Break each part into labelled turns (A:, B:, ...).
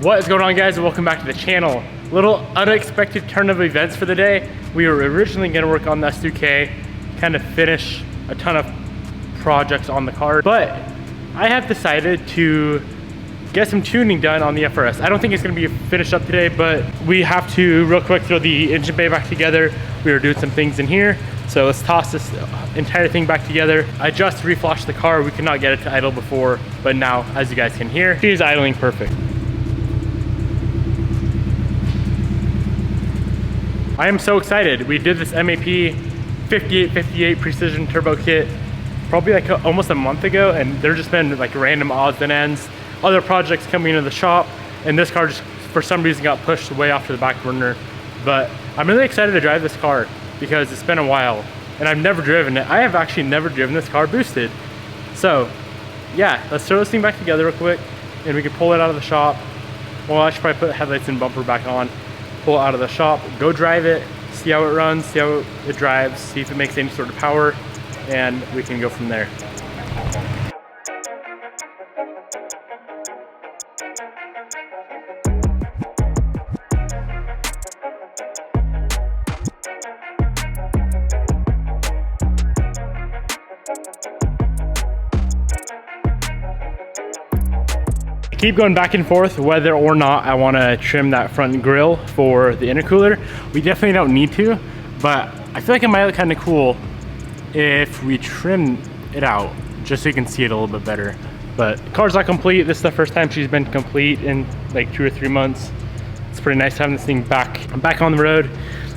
A: What is going on, guys, and welcome back to the channel. Little unexpected turn of events for the day. We were originally going to work on the S2K, kind of finish a ton of projects on the car, but I have decided to get some tuning done on the FRS. I don't think it's going to be finished up today, but we have to real quick throw the engine bay back together. We were doing some things in here, so let's toss this entire thing back together. I just reflashed the car. We could not get it to idle before, but now, as you guys can hear, she is idling perfect. I am so excited. We did this MAP 5858 Precision Turbo Kit probably like almost a month ago, and there's just been like random odds and ends, other projects coming into the shop, and this car just for some reason got pushed way off to the back burner. But I'm really excited to drive this car because it's been a while and I've never driven it. I have actually never driven this car boosted. So yeah, let's throw this thing back together real quick and we can pull it out of the shop. Well, I should probably put the headlights and bumper back on, pull it out of the shop, go drive it, see how it runs, see how it drives, see if it makes any sort of power, and we can go from there. Keep going back and forth whether or not I want to trim that front grille for the intercooler. We definitely don't need to, but I feel like it might look kind of cool if we trim it out just so you can see it a little bit better. But the car's not complete. This is the first time she's been complete in like 2 or 3 months. It's pretty nice having this thing back on the road.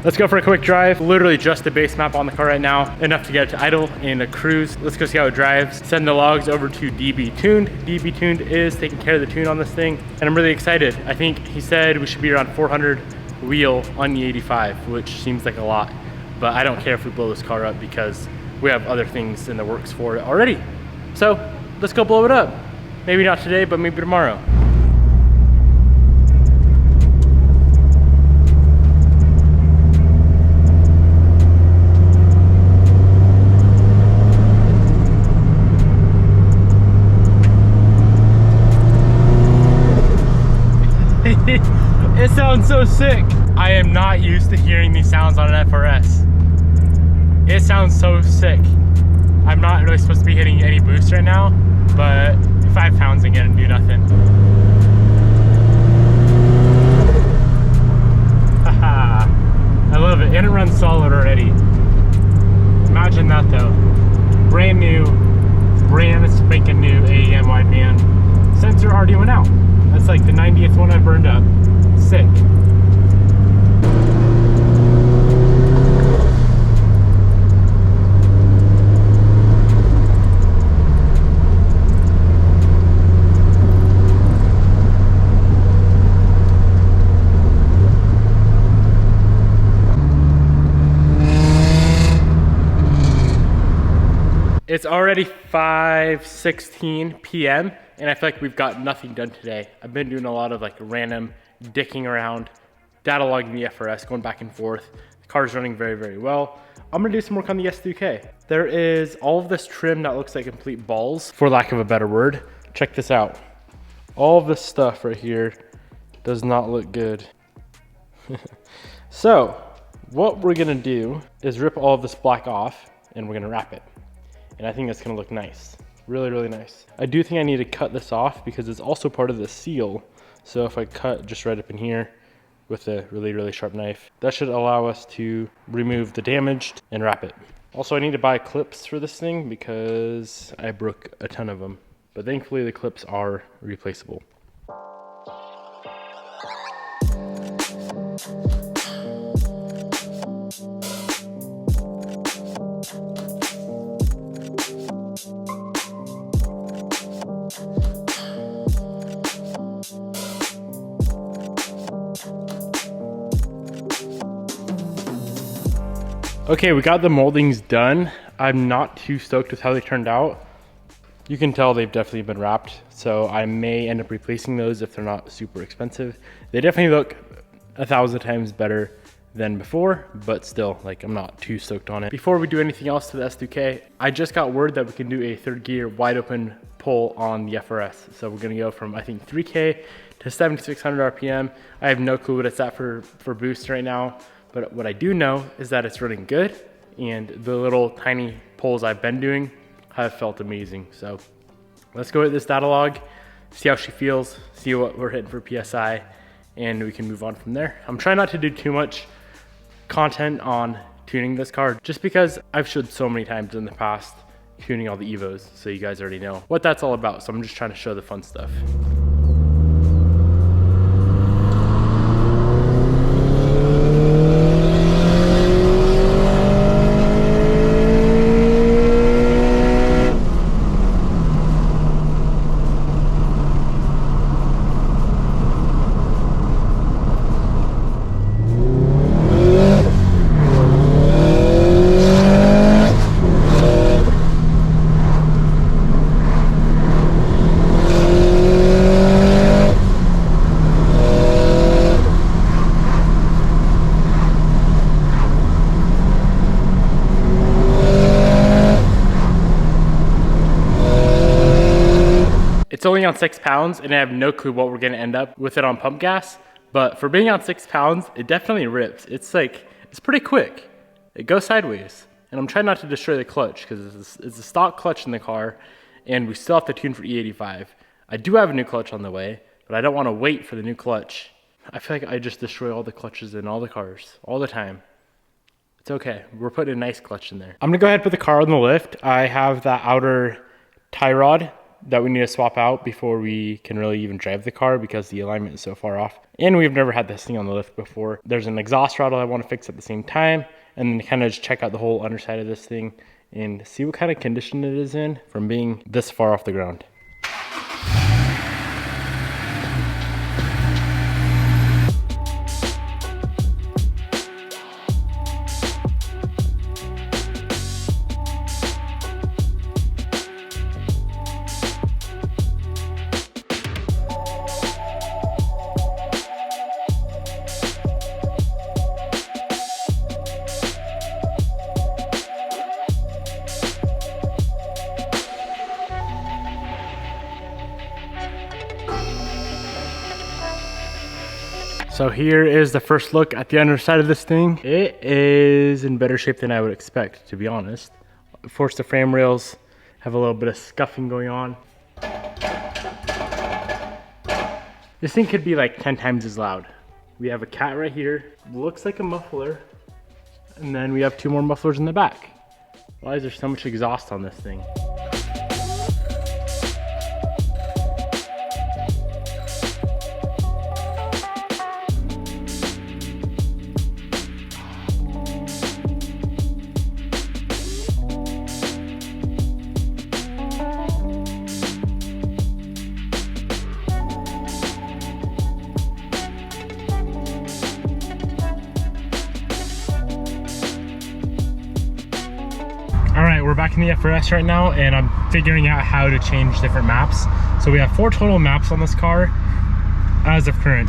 A: Let's go for a quick drive. Literally just the base map on the car right now, enough to get it to idle and a cruise. Let's go see how it drives. Send the logs over to DB Tuned. DB Tuned is taking care of the tune on this thing, and I'm really excited. I think he said we should be around 400 wheel on the 85, which seems like a lot, but I don't care if we blow this car up because we have other things in the works for it already. So let's go blow it up. Maybe not today, but maybe tomorrow. It sounds so sick. I am not used to hearing these sounds on an FRS. It sounds so sick. I'm not really supposed to be hitting any boost right now, but 5 pounds again and do nothing. Haha, I love it, and it runs solid already. Imagine that though. Brand spanking new AEM wideband. Sensor already went out. That's like the 90th one I burned up. Sick. It's already 5:16 p.m. and I feel like we've got nothing done today. I've been doing a lot of like random dicking around, data logging the FRS, going back and forth. The car's running very, very well. I'm gonna do some work on the S2K. There is all of this trim that looks like complete balls, for lack of a better word. Check this out. All of this stuff right here does not look good. So what we're gonna do is rip all of this black off and we're gonna wrap it. And I think that's gonna look nice. Really, really nice. I do think I need to cut this off because it's also part of the seal. So if I cut just right up in here with a really, really sharp knife, that should allow us to remove the damaged and wrap it. Also, I need to buy clips for this thing because I broke a ton of them. But thankfully the clips are replaceable. Okay, we got the moldings done. I'm not too stoked with how they turned out. You can tell they've definitely been wrapped, so I may end up replacing those if they're not super expensive. They definitely look 1,000 times better than before, but still, like, I'm not too stoked on it. Before we do anything else to the S2K, I just got word that we can do a third gear wide open pull on the FRS. So we're gonna go from, I think, 3K to 7,600 RPM. I have no clue what it's at for boost right now, but what I do know is that it's running good, and the little tiny pulls I've been doing have felt amazing. So let's go hit this data log, see how she feels, see what we're hitting for PSI, and we can move on from there. I'm trying not to do too much content on tuning this car, just because I've showed so many times in the past tuning all the Evos, so you guys already know what that's all about. So I'm just trying to show the fun stuff. It's only on 6 pounds, and I have no clue what we're gonna end up with it on pump gas, but for being on 6 pounds, it definitely rips. It's like, it's pretty quick. It goes sideways, and I'm trying not to destroy the clutch because it's a stock clutch in the car, and we still have to tune for E85. I do have a new clutch on the way, but I don't wanna wait for the new clutch. I feel like I just destroy all the clutches in all the cars, all the time. It's okay, we're putting a nice clutch in there. I'm gonna go ahead and put the car on the lift. I have that outer tie rod that we need to swap out before we can really even drive the car because the alignment is so far off. And we've never had this thing on the lift before. There's an exhaust rattle I want to fix at the same time, and then kind of just check out the whole underside of this thing and see what kind of condition it is in from being this far off the ground. So here is the first look at the underside of this thing. It is in better shape than I would expect, to be honest. Of course, the frame rails have a little bit of scuffing going on. This thing could be like 10 times as loud. We have a cat right here, looks like a muffler, and then we have 2 more mufflers in the back. Why is there so much exhaust on this thing? We're back in the FRS right now, and I'm figuring out how to change different maps. So we have 4 total maps on this car as of current.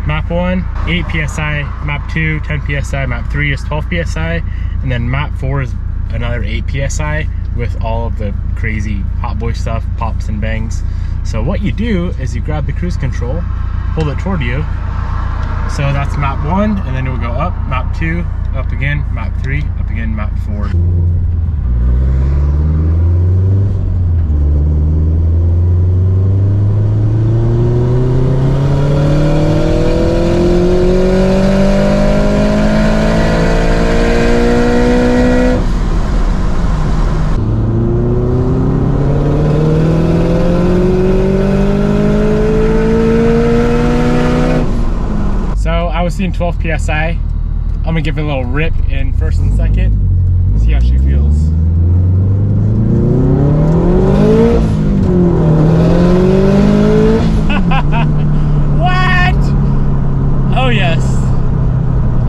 A: Map 1, 8 PSI, map 2, 10 PSI, map 3 is 12 PSI, and then map 4 is another 8 PSI with all of the crazy hot boy stuff, pops and bangs. So what you do is you grab the cruise control, hold it toward you. So that's map 1, and then it will go up, map 2, up again, map 3, up again, map 4. Seeing 12 PSI. I'm gonna give it a little rip in first and second, see how she feels. What? Oh yes.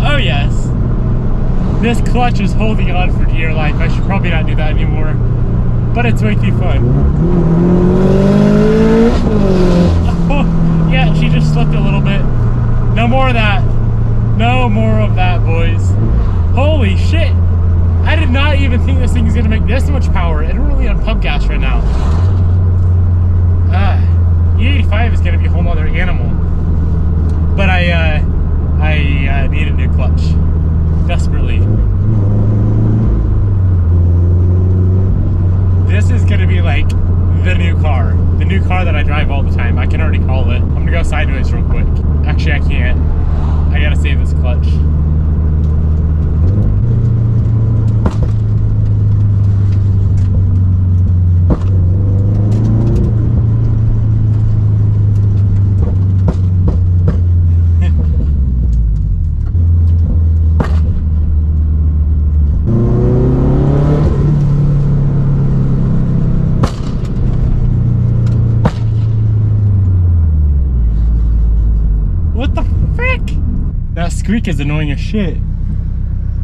A: Oh yes. This clutch is holding on for dear life. I should probably not do that anymore, but it's way too fun. Oh, yeah, she just slipped a little bit. No more of that. No more of that, boy. boys. Holy shit. I did not even think this thing is gonna make this much power. And we're only on pump gas right now. E85 is gonna be a whole nother animal. But I need a new clutch. Desperately. This is gonna be like the new car. The new car that I drive all the time. I can already call it. I'm gonna go sideways real quick. Actually, I can't. I gotta save this clutch. That squeak is annoying as shit.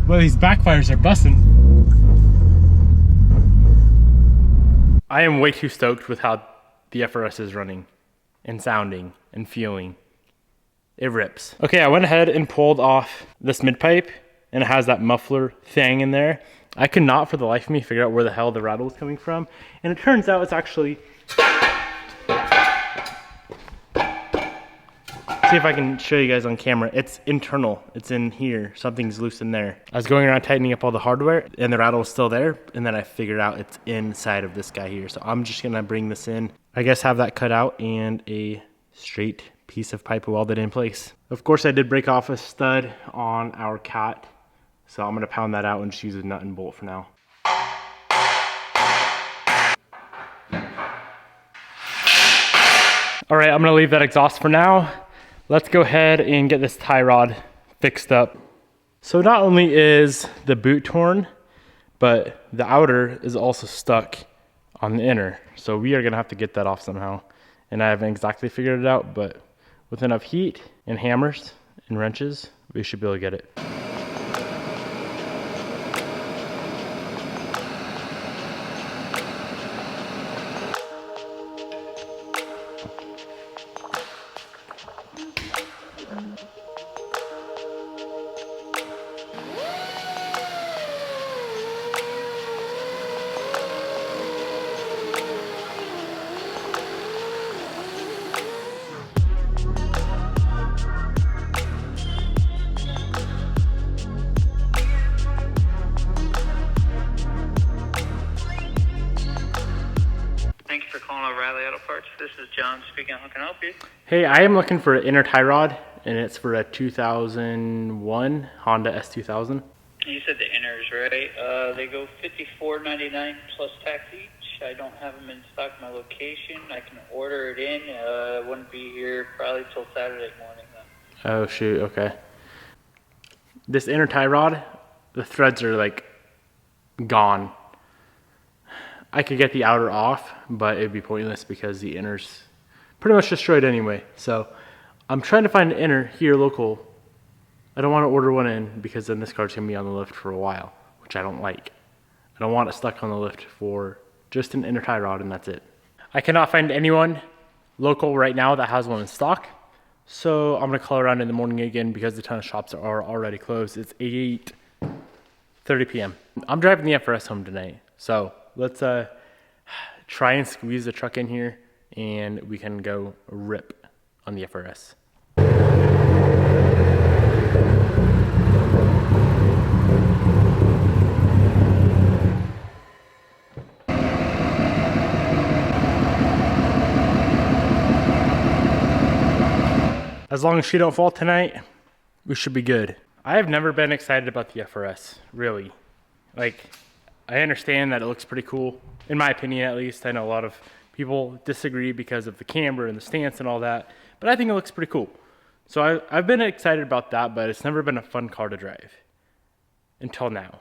A: Well, these backfires are busting. I am way too stoked with how the FRS is running and sounding and feeling. It rips. Okay, I went ahead and pulled off this mid pipe and it has that muffler thing in there. I could not for the life of me figure out where the hell the rattle was coming from. And it turns out it's actually, see if I can show you guys on camera. It's internal. It's in here. Something's loose in there. I was going around tightening up all the hardware and the rattle was still there. And then I figured out it's inside of this guy here. So I'm just gonna bring this in. I guess have that cut out and a straight piece of pipe welded in place. Of course, I did break off a stud on our cat. So I'm gonna pound that out and just use a nut and bolt for now. All right, I'm gonna leave that exhaust for now. Let's go ahead and get this tie rod fixed up. So not only is the boot torn, but the outer is also stuck on the inner. So we are gonna have to get that off somehow. And I haven't exactly figured it out, but with enough heat and hammers and wrenches, we should be able to get it.
B: This is John speaking. How can I help you?
A: Hey, I am looking for an inner tie rod, and it's for a 2001 Honda S2000.
B: You said the inners, right? They go $54.99 plus tax each. I don't have them in stock in my location. I can order it in. I wouldn't be here probably till Saturday morning then.
A: Oh shoot, okay. This inner tie rod, the threads are like gone. I could get the outer off, but it'd be pointless because the inner's pretty much destroyed anyway. So I'm trying to find an inner here local. I don't want to order one in because then this car's gonna be on the lift for a while, which I don't like. I don't want it stuck on the lift for just an inner tie rod and that's it. I cannot find anyone local right now that has one in stock. So I'm gonna call around in the morning again because the ton of shops are already closed. It's 8:30 p.m. I'm driving the FRS home tonight. So let's try and squeeze the truck in here and we can go rip on the FRS. As long as she don't fall tonight, we should be good. I have never been excited about the FRS, really. Like, I understand that it looks pretty cool, in my opinion at least. I know a lot of people disagree because of the camber and the stance and all that, but I think it looks pretty cool. So I've been excited about that, but it's never been a fun car to drive until now.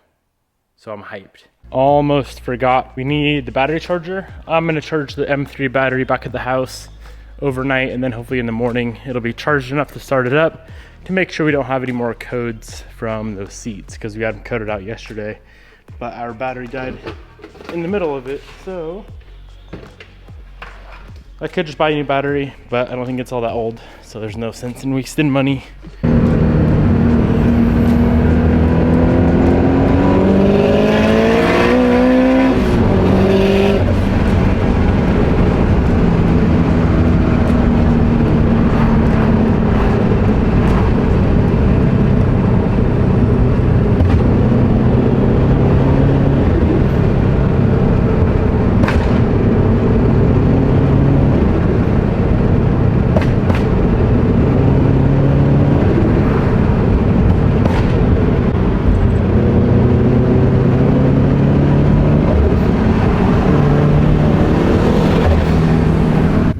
A: So I'm hyped. Almost forgot, we need the battery charger. I'm gonna charge the M3 battery back at the house overnight, and then hopefully in the morning it'll be charged enough to start it up to make sure we don't have any more codes from those seats because we had them coded out yesterday. But our battery died in the middle of it, so I could just buy a new battery, but I don't think it's all that old, so there's no sense in wasting money.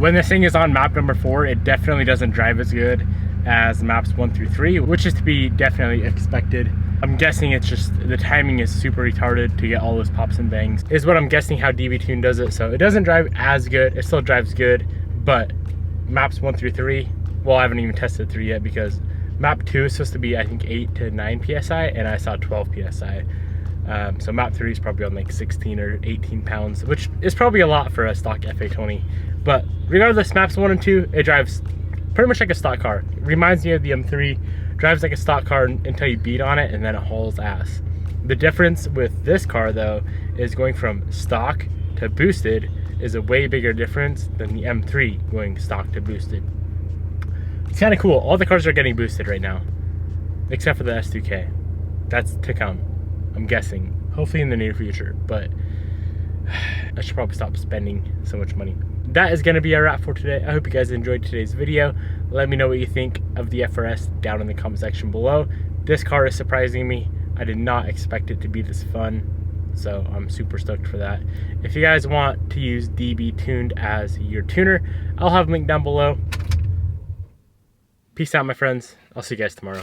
A: When this thing is on map number 4, it definitely doesn't drive as good as maps 1 through 3, which is to be definitely expected. I'm guessing it's just the timing is super retarded to get all those pops and bangs, is what I'm guessing how DB Tune does it. So it doesn't drive as good, it still drives good, but maps 1 through 3, well, I haven't even tested 3 yet because map 2 is supposed to be, I think, 8 to 9 PSI, and I saw 12 PSI. So map 3 is probably on like 16 or 18 pounds, which is probably a lot for a stock FA20. But regardless, maps 1 and 2, it drives pretty much like a stock car. It reminds me of the M3, drives like a stock car until you beat on it and then it hauls ass. The difference with this car though is going from stock to boosted is a way bigger difference than the M3 going stock to boosted. It's kind of cool. All the cars are getting boosted right now, except for the S2K. That's to come, I'm guessing. Hopefully in the near future, but I should probably stop spending so much money. That is going to be our wrap for today. I hope you guys enjoyed today's video. Let me know what you think of the FRS down in the comment section below. This car is surprising me. I did not expect it to be this fun, so I'm super stoked for that. If you guys want to use DB Tuned as your tuner, I'll have a link down below. Peace out, my friends. I'll see you guys tomorrow.